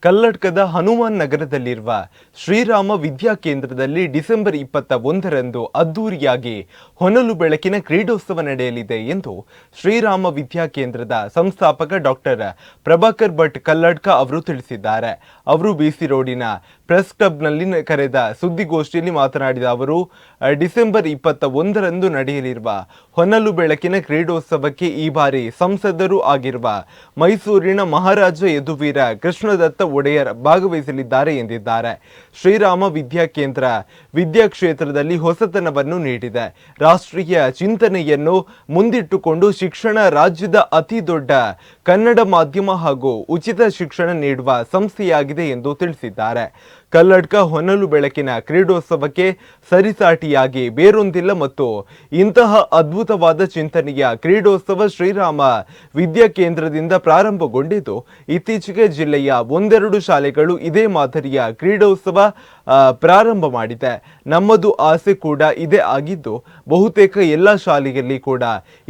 ಕಲ್ಲಡ್ಕದ ಹನುಮಾನ್ ನಗರದಲ್ಲಿರುವ ಶ್ರೀರಾಮ ವಿದ್ಯಾ ಕೇಂದ್ರದಲ್ಲಿ ಡಿಸೆಂಬರ್ 21ರಂದು ಅದ್ದೂರಿಯಾಗಿ ಹೊನಲು ಬೆಳಕಿನ ಕ್ರೀಡೋತ್ಸವ ನಡೆಯಲಿದೆ ಎಂದು ಶ್ರೀರಾಮ ವಿದ್ಯಾ ಕೇಂದ್ರದ ಸಂಸ್ಥಾಪಕ ಡಾಕ್ಟರ್ ಪ್ರಭಾಕರ್ ಭಟ್ ಕಲ್ಲಡ್ಕ ಅವರು ತಿಳಿಸಿದ್ದಾರೆ. ಅವರು ಬಿಸಿ ರೋಡಿನ ಪ್ರೆಸ್ ಕ್ಲಬ್ನಲ್ಲಿ ಕರೆದ ಸುದ್ದಿಗೋಷ್ಠಿಯಲ್ಲಿ ಮಾತನಾಡಿದ ಅವರು, ಡಿಸೆಂಬರ್ 21ರಂದು ನಡೆಯಲಿರುವ ಹೊನಲು ಬೆಳಕಿನ ಕ್ರೀಡೋತ್ಸವಕ್ಕೆ ಈ ಬಾರಿ ಸಂಸದರು ಆಗಿರುವ ಮೈಸೂರಿನ ಮಹಾರಾಜ ಯದುವೀರ ಕೃಷ್ಣದತ್ತ ಒಡೆಯರ್ ಭಾಗವಹಿಸಲಿದ್ದಾರೆ ಎಂದಿದ್ದಾರೆ. ಶ್ರೀರಾಮ ವಿದ್ಯಾ ಕೇಂದ್ರ ವಿದ್ಯಾ ಕ್ಷೇತ್ರದಲ್ಲಿ ಹೊಸತನವನ್ನು ನೀಡಿದೆ. ರಾಷ್ಟ್ರೀಯ ಚಿಂತನೆಯನ್ನು ಮುಂದಿಟ್ಟುಕೊಂಡು ಶಿಕ್ಷಣ ರಾಜ್ಯದ ಅತಿ ದೊಡ್ಡ ಕನ್ನಡ ಮಾಧ್ಯಮ ಹಾಗೂ ಉಚಿತ ಶಿಕ್ಷಣ ನೀಡುವ ಸಂಸ್ಥೆಯಾಗಿದೆ ಎಂದು ತಿಳಿಸಿದ್ದಾರೆ. ಕಲ್ಲಡ್ಕ ಹೊನಲು ಬೆಳಕಿನ ಕ್ರೀಡೋತ್ಸವಕ್ಕೆ ಸರಿಸಾಟಿಯಾಗಿ ಬೇರೊಂದಿಲ್ಲ ಮತ್ತು ಇಂತಹ ಅದ್ಭುತವಾದ ಚಿಂತನೆಯ ಕ್ರೀಡೋತ್ಸವ ಶ್ರೀರಾಮ ವಿದ್ಯಾ ಕೇಂದ್ರದಿಂದ ಪ್ರಾರಂಭಗೊಂಡಿದ್ದು, ಇತ್ತೀಚೆಗೆ ಜಿಲ್ಲೆಯ ಒಂದೆರಡು ಶಾಲೆಗಳು ಇದೇ ಮಾದರಿಯ ಕ್ರೀಡೋತ್ಸವ ಪ್ರಾರಂಭ ಮಾಡಿದೆ. ನಮ್ಮದು ಆಸೆ ಕೂಡ ಇದೇ ಆಗಿದ್ದು, ಬಹುತೇಕ ಎಲ್ಲ ಶಾಲೆಯಲ್ಲಿ ಕೂಡ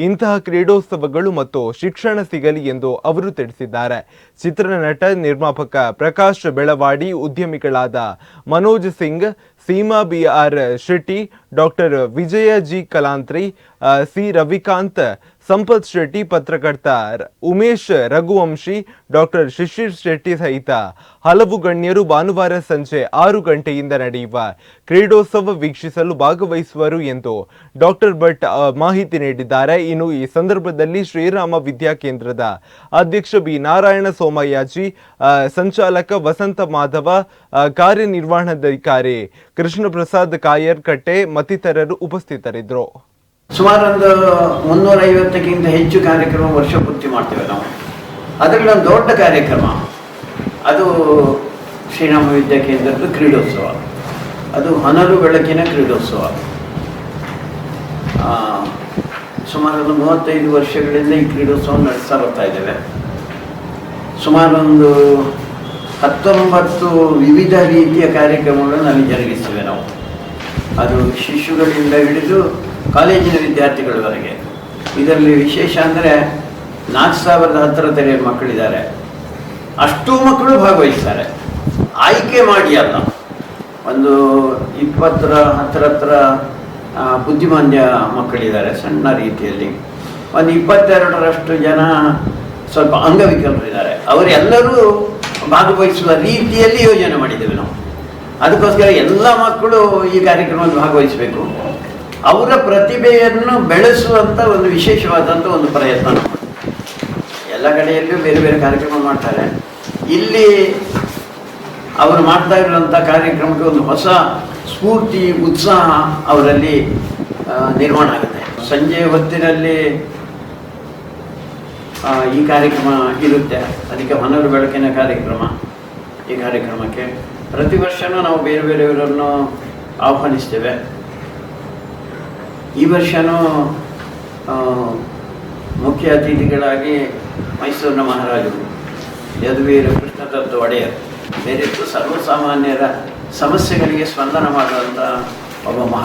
ಇಂತಹ ಕ್ರೀಡೋತ್ಸವಗಳು ಮತ್ತು ಶಿಕ್ಷಣ ಸಿಗಲಿ ಎಂದು ಅವರು ತಿಳಿಸಿದ್ದಾರೆ. ಚಿತ್ರನಟ ನಿರ್ಮಾಪಕ ಪ್ರಕಾಶ್ ಬೆಳವಾಡಿ, ಉದ್ಯಮಿಗಳಾದ ಮನೋಜ್ ಸಿಂಗ್, ಸೀಮಾ BR ಶೆಟ್ಟಿ, ಡಾಕ್ಟರ್ ವಿಜಯ ಜಿ ಕಲಾಂತ್ರಿ, ಸಿ ರವಿಕಾಂತ್, ಸಂಪತ್ ಶೆಟ್ಟಿ, ಪತ್ರಕರ್ತ ಉಮೇಶ್ ರಘುವಂಶಿ, ಡಾಕ್ಟರ್ ಶಿಶಿರ್ ಶೆಟ್ಟಿ ಸಹಿತ ಹಲವು ಗಣ್ಯರು ಭಾನುವಾರ ಸಂಜೆ 6 ಗಂಟೆಯಿಂದ ನಡೆಯುವ ಕ್ರೀಡೋತ್ಸವ ವೀಕ್ಷಿಸಲು ಭಾಗವಹಿಸುವರು ಎಂದು ಡಾಕ್ಟರ್ ಭಟ್ ಮಾಹಿತಿ ನೀಡಿದ್ದಾರೆ. ಇನ್ನು ಈ ಸಂದರ್ಭದಲ್ಲಿ ಶ್ರೀರಾಮ ವಿದ್ಯಾ ಕೇಂದ್ರದ ಅಧ್ಯಕ್ಷ ಬಿ ನಾರಾಯಣ ಸೋಮಯ್ಯಾಜಿ, ಸಂಚಾಲಕ ವಸಂತ ಮಾಧವ, ಕಾರ್ಯನಿರ್ವಹಣಾಧಿಕಾರಿ ಕೃಷ್ಣ ಪ್ರಸಾದ್ ಕಾಯರ್ಕಟ್ಟೆ ಮತ್ತಿತರರು ಉಪಸ್ಥಿತರಿದ್ದರು. ಸುಮಾರು ಒಂದು 350ಕ್ಕಿಂತ ಹೆಚ್ಚು ಕಾರ್ಯಕ್ರಮ ವರ್ಷ ಪೂರ್ತಿ ಮಾಡ್ತೇವೆ ನಾವು. ಅದರಲ್ಲಿ ಒಂದು ದೊಡ್ಡ ಕಾರ್ಯಕ್ರಮ ಅದು ಶ್ರೀರಾಮ ವಿದ್ಯಾ ಕೇಂದ್ರದ ಕ್ರೀಡೋತ್ಸವ. ಅದು ಹೊನಲು ಬೆಳಕಿನ ಕ್ರೀಡೋತ್ಸವ. ಸುಮಾರು ಒಂದು 35 ವರ್ಷಗಳಿಂದ ಈ ಕ್ರೀಡೋತ್ಸವ ನಡೆಸ್ತಾ ಬರ್ತಾ ಇದ್ದೇವೆ. ಸುಮಾರು ಒಂದು 19 ವಿವಿಧ ರೀತಿಯ ಕಾರ್ಯಕ್ರಮಗಳನ್ನು ಅಲ್ಲಿ ಜರುಗಿಸ್ತೇವೆ ನಾವು. ಅದು ಶಿಶುಗಳಿಂದ ಹಿಡಿದು ಕಾಲೇಜಿನ ವಿದ್ಯಾರ್ಥಿಗಳವರೆಗೆ. ಇದರಲ್ಲಿ ವಿಶೇಷ ಅಂದರೆ 4000 ಹತ್ತಿರ ಮಕ್ಕಳಿದ್ದಾರೆ. ಅಷ್ಟೂ ಮಕ್ಕಳು ಭಾಗವಹಿಸ್ತಾರೆ. ಆಯ್ಕೆ ಮಾಡಿ ಅಲ್ಲ, ಒಂದು 20 ಹತ್ತಿರ ಬುದ್ಧಿಮಾಂದ್ಯ ಮಕ್ಕಳಿದ್ದಾರೆ ಸಣ್ಣ ರೀತಿಯಲ್ಲಿ. ಒಂದು 22ರಷ್ಟು ಜನ ಸ್ವಲ್ಪ ಅಂಗವಿಕಲರಿದ್ದಾರೆ. ಅವರೆಲ್ಲರೂ ಭಾಗವಹಿಸುವ ರೀತಿಯಲ್ಲಿ ಯೋಜನೆ ಮಾಡಿದ್ದೇವೆ ನಾವು. ಅದಕ್ಕೋಸ್ಕರ ಎಲ್ಲ ಮಕ್ಕಳು ಈ ಕಾರ್ಯಕ್ರಮದಲ್ಲಿ ಭಾಗವಹಿಸಬೇಕು. ಅವರ ಪ್ರತಿಭೆಯನ್ನು ಬೆಳೆಸುವಂಥ ಒಂದು ವಿಶೇಷವಾದಂಥ ಒಂದು ಪ್ರಯತ್ನ. ಎಲ್ಲ ಕಡೆಯಲ್ಲೂ ಬೇರೆ ಬೇರೆ ಕಾರ್ಯಕ್ರಮ ಮಾಡ್ತಾರೆ. ಇಲ್ಲಿ ಅವರು ಮಾಡ್ತಾ ಇರುವಂಥ ಕಾರ್ಯಕ್ರಮಕ್ಕೆ ಒಂದು ಹೊಸ ಸ್ಫೂರ್ತಿ, ಉತ್ಸಾಹ ಅವರಲ್ಲಿ ನಿರ್ಮಾಣ ಆಗುತ್ತೆ. ಸಂಜೆ ಹೊತ್ತಿನಲ್ಲಿ ಈ ಕಾರ್ಯಕ್ರಮ ಇರುತ್ತೆ. ಅದಕ್ಕೆ ಹೊನಲು ಬೆಳಕಿನ ಕಾರ್ಯಕ್ರಮ. ಈ ಕಾರ್ಯಕ್ರಮಕ್ಕೆ ಪ್ರತಿ ವರ್ಷವೂ ನಾವು ಬೇರೆ ಬೇರೆಯವರನ್ನು ಆಹ್ವಾನಿಸ್ತೇವೆ. ಈ ವರ್ಷವೂ ಮುಖ್ಯ ಅತಿಥಿಗಳಾಗಿ ಮೈಸೂರಿನ ಮಹಾರಾಜರು ಯದುವೀರ ಕೃಷ್ಣದತ್ತ ಒಡೆಯರ್, ಬೇರೆ ಸರ್ವಸಾಮಾನ್ಯರ ಸಮಸ್ಯೆಗಳಿಗೆ ಸ್ಪಂದನ ಮಾಡುವಂಥ ಒಬ್ಬ